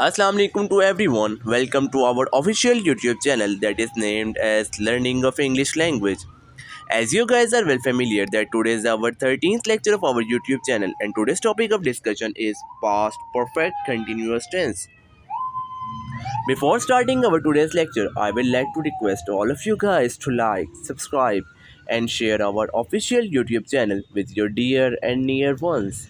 Assalamu alaikum to everyone. Welcome to our official YouTube channel that is named as Learning of English Language. As you guys are well familiar that today is our 13th lecture of our YouTube channel and today's topic of discussion is past perfect continuous tense. Before starting our today's lecture, I would like to request all of you guys to like, subscribe and share our official YouTube channel with your dear and near ones.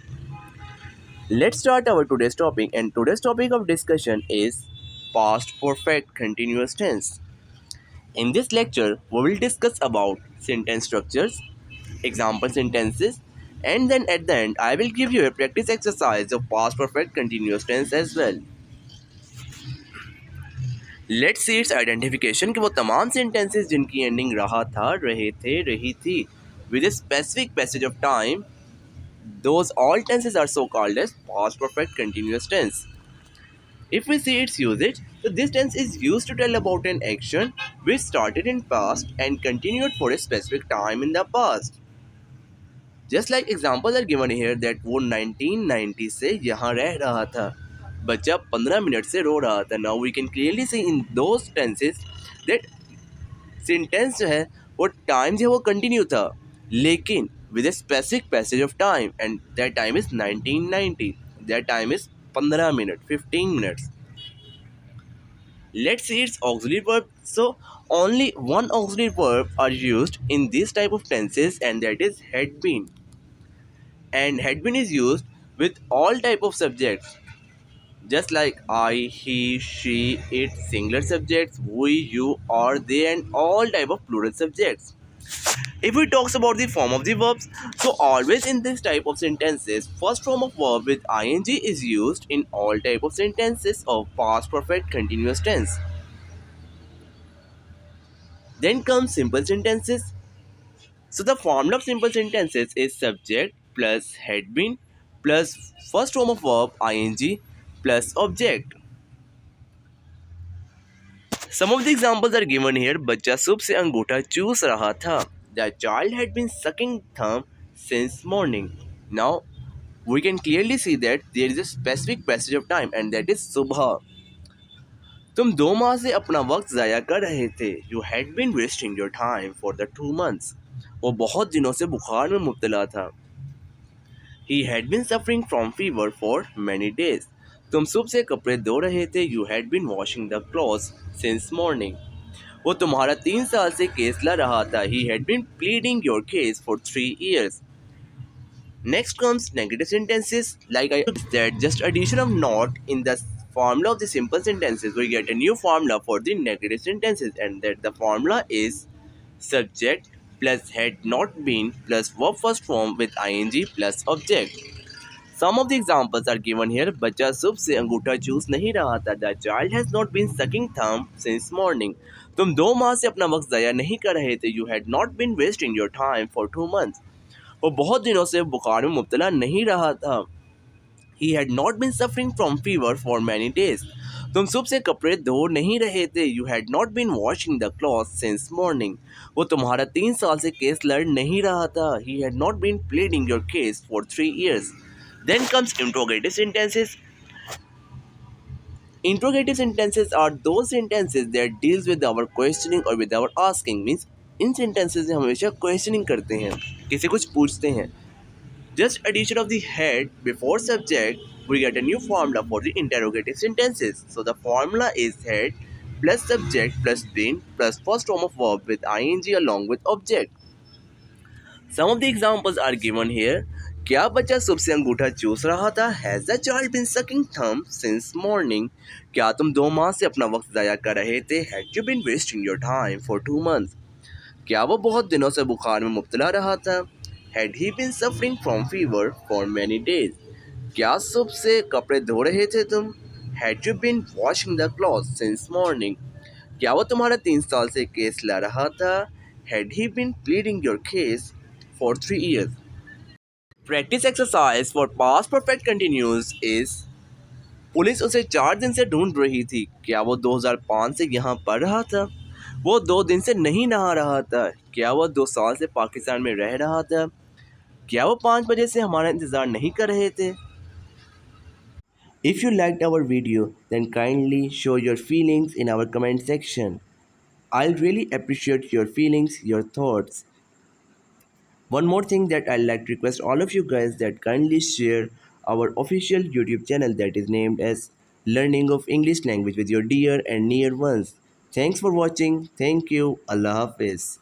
Let's start our today's topic and today's topic of discussion is past perfect continuous tense. In this lecture, we will discuss about sentence structures, example sentences, and then at the end I will give you a practice exercise of past perfect continuous tense as well. Let's see its identification कि वो तमाम sentences जिनकी ending रहा था, रहे थे, रही थी with a specific passage of time, those all tenses are so called as past perfect continuous tense. If we see its usage, so this tense is used to tell about an action which started in past and continued for a specific time in the past. Just like examples are given here that वो 1990 से यहाँ रह रहा था, बच्चा 15 minute से रो रहा था. Now we can clearly see in those tenses that sentence जो है वो time जो है वो continue था, लेकिन with a specific passage of time and that time is 1990. That time is 15 minutes, 15 minutes. Let's see its auxiliary verb. So only one auxiliary verb are used in this type of tenses and that is had been. And had been is used with all type of subjects just like I, he, she, it, singular subjects, we, you, or they and all type of plural subjects. If we talks about the form of the verbs, so always in this type of sentences, first form of verb with ing is used in all type of sentences of past perfect continuous tense. Then comes simple sentences. So the formula of simple sentences is subject plus had been plus first form of verb ing plus object. Some of the examples are given here. बच्चा सुबह से अंगूठा चूस रहा था. The child had been sucking thumb since morning. Now we can clearly see that there is a specific passage of time and that is सुबह. तुम 2 माह से अपना वक्त ज़ाया कर रहे थे. You had been wasting your time for the 2 months. वो बहुत दिनों से बुखार में मुब्तला था. He had been suffering from fever for many days. तुम सुबह से कपड़े धो रहे थे. You had been washing the clothes since morning. वो तुम्हारा 3 साल से केस लड़ रहा था. He had been pleading your case for 3 years. Next comes negative sentences. Like I said, that just addition of not in the formula of the simple sentences, we get a new formula for the negative sentences, and that the formula is subject plus had not been plus verb first form with ing plus object. Some of the examples are given here. बच्चा सुबह से अंगूठा चूस नहीं रहा था. The child has not been sucking thumb since morning. तुम 2 माह से अपना वक्त ज़ाया नहीं कर रहे थे. You had not been wasting your time for 2 months. वो बहुत दिनों से बुखार में मुब्तला नहीं रहा था. He had not been suffering from fever for many days. तुम सुबह से कपड़े धो नहीं रहे थे. You had not been washing the clothes since morning. वो तुम्हारा 3 साल से केस लड़ नहीं रहा था. He had not been pleading your case for 3 years. Then comes interrogative sentences. Interrogative sentences are those sentences that deals with our questioning or with our asking. Means in sentences में हमेशा questioning करते हैं, किसी कुछ पूछते हैं. Just addition of the head before subject, we get a new formula for the interrogative sentences. So the formula is head plus subject plus been plus first form of verb with ing along with object. Some of the examples are given here. क्या बच्चा सुबह से अंगूठा चूस रहा था? Has the child been sucking thumb since morning? क्या तुम 2 माह से अपना वक्त ज़ाया कर रहे थे? Had you been wasting your time for 2 months? क्या वो बहुत दिनों से बुखार में मुब्तला रहा था? Had he been suffering from fever for many days? क्या सुबह से कपड़े धो रहे थे तुम? Had you been washing the clothes since morning? क्या वो तुम्हारा 3 साल से केस ला रहा था? Had he been pleading your case for 3 years? Practice exercise for past perfect continuous is police उसे 4 दिन से ढूंढ रही थी. क्या वो 2005 से यहाँ पढ़ रहा था? वो 2 दिन से नहीं नहा रहा था. क्या वो 2 साल से पाकिस्तान में रह रहा था? क्या वो 5 बजे से हमारा इंतज़ार नहीं कर रहे थे? If you liked our video, then kindly show your feelings in our comment section. I'll really appreciate your feelings, your thoughts. One more thing that I'd like to request all of you guys that kindly share our official YouTube channel that is named as Learning of English Language with your dear and near ones. Thanks for watching. Thank you. Allah Hafiz.